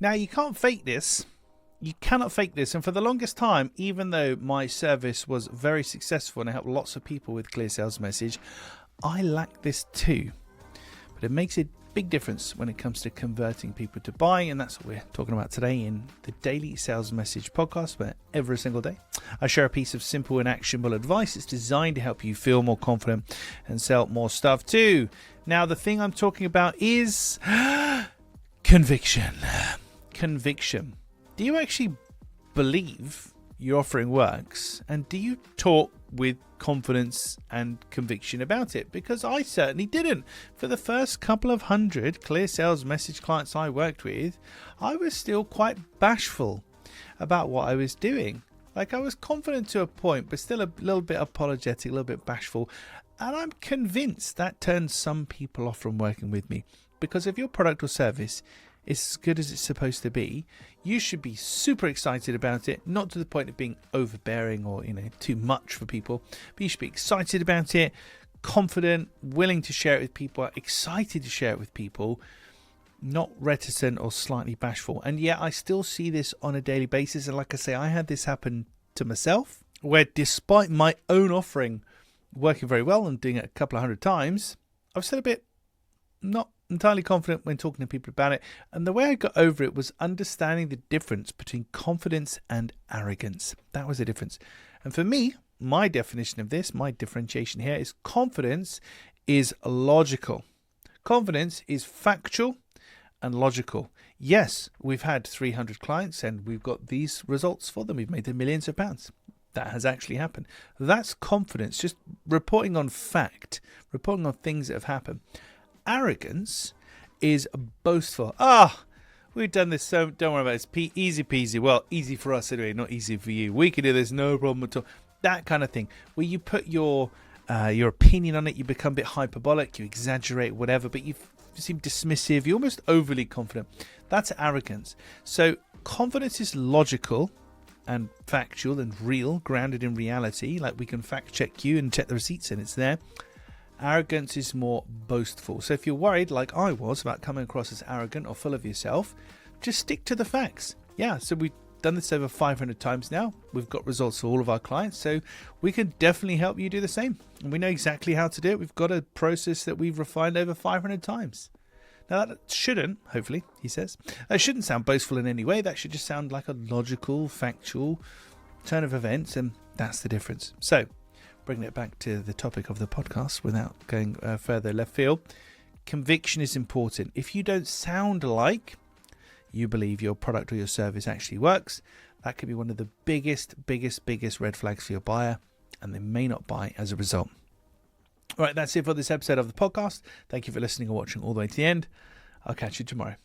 Now, you can't fake this. You cannot fake this. And for the longest time, even though my service was very successful and I helped lots of people with Clear Sales Message, I lacked this too. But it makes a big difference when it comes to converting people to buying. And that's what we're talking about today in the Daily Sales Message podcast, where every single day I share a piece of simple and actionable advice. It's designed to help you feel more confident and sell more stuff too. Now, the thing I'm talking about is conviction. Conviction. Do you actually believe your offering works? And do you talk with confidence and conviction about it? Because I certainly didn't. For the first couple of hundred Clear Sales Message clients I worked with, I was still quite bashful about what I was doing. Like, I was confident to a point, but still a little bit apologetic, a little bit bashful. And I'm convinced that turns some people off from working with me. Because if your product or service is as good as it's supposed to be, you should be super excited about it, not to the point of being overbearing or too much for people, but you should be excited about it, confident, willing to share it with people, excited to share it with people, not reticent or slightly bashful. And yet I still see this on a daily basis. And like I say, I had this happen to myself, where despite my own offering working very well and doing it a couple of hundred times, I was still a bit not entirely confident when talking to people about it. And the way I got over it was understanding the difference between confidence and arrogance. That was the difference. And for me, my definition of this, my differentiation here, is confidence is logical. Confidence is factual and logical. Yes, we've had 300 clients and we've got these results for them. We've made them millions of pounds. That has actually happened. That's confidence, just reporting on fact, reporting on things that have happened. Arrogance is boastful. We've done this, so don't worry about it. It's easy peasy. Well, easy for us anyway, not easy for you. We can do this, no problem at all. That kind of thing, where you put your opinion on it, you become a bit hyperbolic, you exaggerate, whatever, but you seem dismissive, you're almost overly confident. That's arrogance. So confidence is logical and factual and real, grounded in reality. Like, we can fact check you and check the receipts and it's there. Arrogance is more boastful. So if you're worried, like I was, about coming across as arrogant or full of yourself, just stick to the facts. Yeah, so we've done this over 500 times now. We've got results for all of our clients, so we can definitely help you do the same. And we know exactly how to do it. We've got a process that we've refined over 500 times. Now, that shouldn't, hopefully, he says, that shouldn't sound boastful in any way. That should just sound like a logical, factual turn of events, and that's the difference. So, bringing it back to the topic of the podcast without going further left field, conviction is important. If you don't sound like you believe your product or your service actually works, that could be one of the biggest red flags for your buyer, and they may not buy as a result. All right, that's it for this episode of the podcast. Thank you for listening and watching all the way to the end. I'll catch you tomorrow.